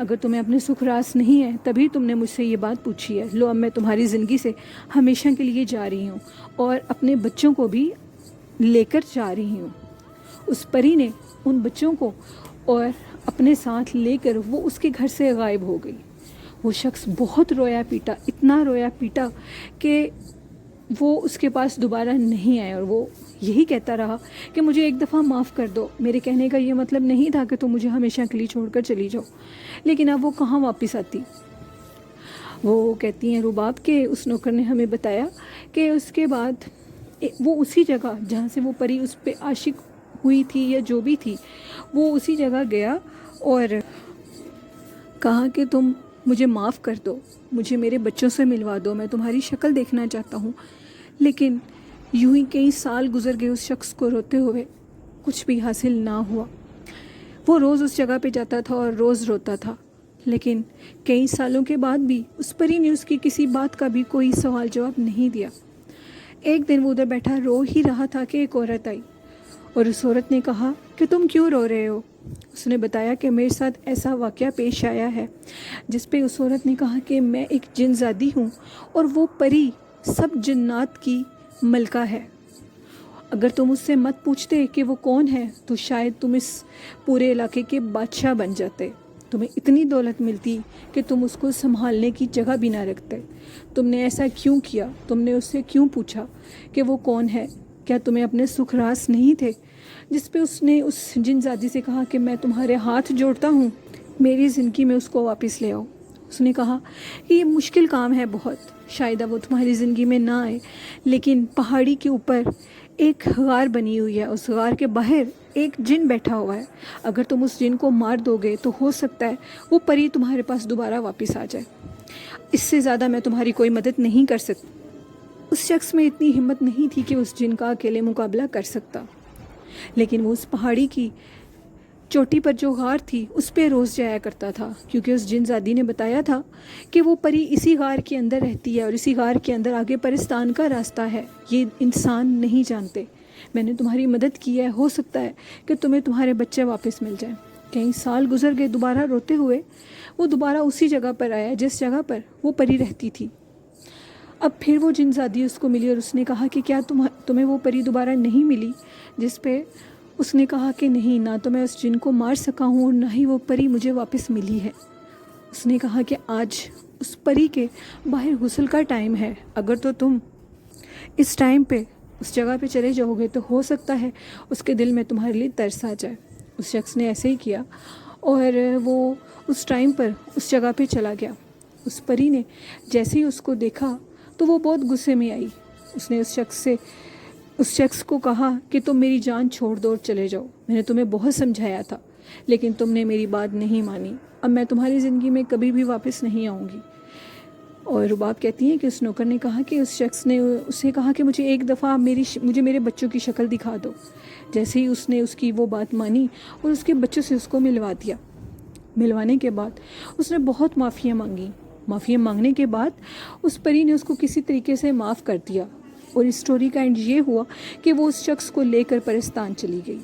اگر تمہیں اپنے سکھ راس نہیں ہے تبھی تم نے مجھ سے یہ بات پوچھی ہے. لو اب میں تمہاری زندگی سے ہمیشہ کے لیے جا رہی ہوں اور اپنے بچوں کو بھی لے کر جا رہی ہوں. اس پری نے ان بچوں کو اور اپنے ساتھ لے کر وہ اس کے گھر سے غائب ہو گئی. وہ شخص بہت رویا پیٹا، اتنا رویا پیٹا کہ وہ اس کے پاس دوبارہ نہیں آیا، اور وہ یہی کہتا رہا کہ مجھے ایک دفعہ معاف کر دو. میرے کہنے کا یہ مطلب نہیں تھا کہ تم مجھے ہمیشہ کے لیے چھوڑ کر چلی جاؤ. لیکن اب وہ کہاں واپس آتی. وہ کہتی ہیں رباب کہ اس نوکر نے ہمیں بتایا کہ اس کے بعد وہ اسی جگہ جہاں سے وہ پری اس پہ عاشق ہوئی تھی یا جو بھی تھی، وہ اسی جگہ گیا اور کہا کہ تم مجھے معاف کر دو، مجھے میرے بچوں سے ملوا دو، میں تمہاری شکل دیکھنا چاہتا ہوں. لیکن یوں ہی کئی سال گزر گئے اس شخص کو روتے ہوئے، کچھ بھی حاصل نہ ہوا. وہ روز اس جگہ پہ جاتا تھا اور روز روتا تھا، لیکن کئی سالوں کے بعد بھی اس پری نے اس کی کسی بات کا بھی کوئی سوال جواب نہیں دیا. ایک دن وہ ادھر بیٹھا رو ہی رہا تھا کہ ایک عورت آئی اور اس عورت نے کہا کہ تم کیوں رو رہے ہو. اس نے بتایا کہ میرے ساتھ ایسا واقعہ پیش آیا ہے، جس پہ اس عورت نے کہا کہ میں ایک جن زادی ہوں اور وہ پری سب جنات کی ملکہ ہے. اگر تم اس سے مت پوچھتے کہ وہ کون ہے تو شاید تم اس پورے علاقے کے بادشاہ بن جاتے. تمہیں اتنی دولت ملتی کہ تم اس کو سنبھالنے کی جگہ بھی نہ رکھتے. تم نے ایسا کیوں کیا؟ تم نے اس سے کیوں پوچھا کہ وہ کون ہے؟ کیا تمہیں اپنے سکھ راس نہیں تھے؟ جس پہ اس نے اس جن زادی سے کہا کہ میں تمہارے ہاتھ جوڑتا ہوں، میری زندگی میں اس کو واپس لے آؤ. اس نے کہا کہ یہ مشکل کام ہے بہت، شاید اب وہ تمہاری زندگی میں نہ آئے، لیکن پہاڑی کے اوپر ایک غار بنی ہوئی ہے، اس غار کے باہر ایک جن بیٹھا ہوا ہے. اگر تم اس جن کو مار دو گے تو ہو سکتا ہے وہ پری تمہارے پاس دوبارہ واپس آ جائے. اس سے زیادہ میں تمہاری کوئی مدد نہیں کر سکتی. اس شخص میں اتنی ہمت نہیں تھی کہ اس جن کا اکیلے مقابلہ کر سکتا، لیکن وہ اس پہاڑی کی چوٹی پر جو غار تھی اس پہ روز جایا کرتا تھا، کیونکہ اس جن زادی نے بتایا تھا کہ وہ پری اسی غار کے اندر رہتی ہے اور اسی غار کے اندر آگے پرستان کا راستہ ہے. یہ انسان نہیں جانتے. میں نے تمہاری مدد کی ہے، ہو سکتا ہے کہ تمہیں تمہارے بچے واپس مل جائیں. کئی سال گزر گئے. دوبارہ روتے ہوئے وہ دوبارہ اسی جگہ پر آیا جس جگہ پر وہ پری رہتی تھی. اب پھر وہ جن زادی اس کو ملی اور اس نے کہا کہ کیا تمہیں وہ پری دوبارہ نہیں ملی؟ جس پہ اس نے کہا کہ نہیں، نہ تو میں اس جن کو مار سکا ہوں اور نہ ہی وہ پری مجھے واپس ملی ہے. اس نے کہا کہ آج اس پری کے باہر غسل کا ٹائم ہے، اگر تو تم اس ٹائم پہ اس جگہ پہ چلے جاؤ گے تو ہو سکتا ہے اس کے دل میں تمہارے لیے ترس آ جائے. اس شخص نے ایسے ہی کیا اور وہ اس ٹائم پر اس جگہ پہ چلا گیا. اس پری نے جیسے ہی اس کو دیکھا تو وہ بہت غصے میں آئی. اس نے اس شخص کو کہا کہ تم میری جان چھوڑ دو اور چلے جاؤ. میں نے تمہیں بہت سمجھایا تھا لیکن تم نے میری بات نہیں مانی. اب میں تمہاری زندگی میں کبھی بھی واپس نہیں آؤں گی. اور رباب کہتی ہیں کہ اس نوکر نے کہا کہ اس شخص نے اسے کہا کہ مجھے ایک دفعہ مجھے میرے بچوں کی شکل دکھا دو. جیسے ہی اس نے اس کی وہ بات مانی اور اس کے بچوں سے اس کو ملوا دیا. ملوانے کے بعد اس نے بہت معافیاں مانگی. معافیاں مانگنے کے بعد اس پری نے اس کو کسی طریقے سے معاف کر دیا. اور اس سٹوری کا اینڈ یہ ہوا کہ وہ اس شخص کو لے کر پرستان چلی گئی.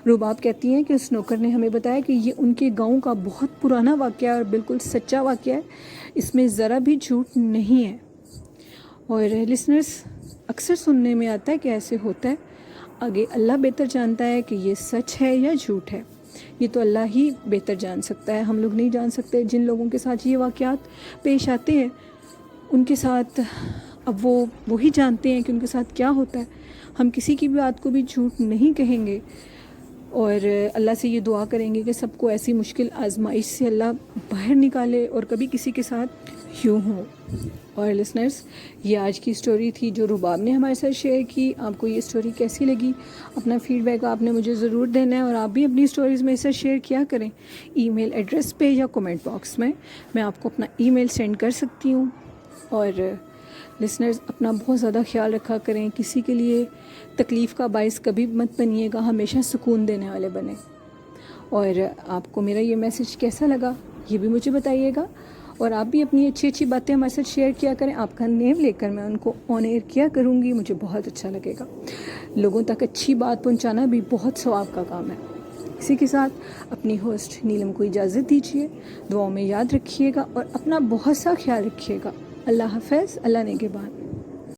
رباب کہتی ہیں کہ اس نوکر نے ہمیں بتایا کہ یہ ان کے گاؤں کا بہت پرانا واقعہ ہے اور بالکل سچا واقعہ ہے، اس میں ذرا بھی جھوٹ نہیں ہے. اور لسنرز، اکثر سننے میں آتا ہے کہ ایسے ہوتا ہے. آگے اللہ بہتر جانتا ہے کہ یہ سچ ہے یا جھوٹ ہے. یہ تو اللہ ہی بہتر جان سکتا ہے، ہم لوگ نہیں جان سکتے. جن لوگوں کے ساتھ یہ واقعات پیش آتے ہیں ان کے ساتھ اب وہی جانتے ہیں کہ ان کے ساتھ کیا ہوتا ہے. ہم کسی کی بھی بات کو بھی جھوٹ نہیں کہیں گے اور اللہ سے یہ دعا کریں گے کہ سب کو ایسی مشکل آزمائش سے اللہ باہر نکالے اور کبھی کسی کے ساتھ یوں ہو. اور لسنرز، یہ آج کی سٹوری تھی جو رباب نے ہمارے ساتھ شیئر کی. آپ کو یہ سٹوری کیسی لگی؟ اپنا فیڈ بیک آپ نے مجھے ضرور دینا ہے اور آپ بھی اپنی سٹوریز میں اسے شیئر کیا کریں. ای میل ایڈریس پہ یا کومنٹ باکس میں آپ کو اپنا ای میل سینڈ کر سکتی ہوں. اور لسنرز، اپنا بہت زیادہ خیال رکھا کریں. کسی کے لیے تکلیف کا باعث کبھی مت بنیے گا، ہمیشہ سکون دینے والے بنیں. اور آپ کو میرا یہ میسیج کیسا لگا یہ بھی مجھے بتائیے گا. اور آپ بھی اپنی اچھی اچھی باتیں ہمارے ساتھ شیئر کیا کریں. آپ کا نیم لے کر میں ان کو آن ایئر کیا کروں گی. مجھے بہت اچھا لگے گا. لوگوں تک اچھی بات پہنچانا بھی بہت ثواب کا کام ہے. اسی کے ساتھ اپنی ہوسٹ نیلم کو اجازت دیجیے. دعاؤں میں یاد رکھیے گا اور اپنا بہت سا خیال رکھیے گا. اللہ حافظ. اللہ نگہبان.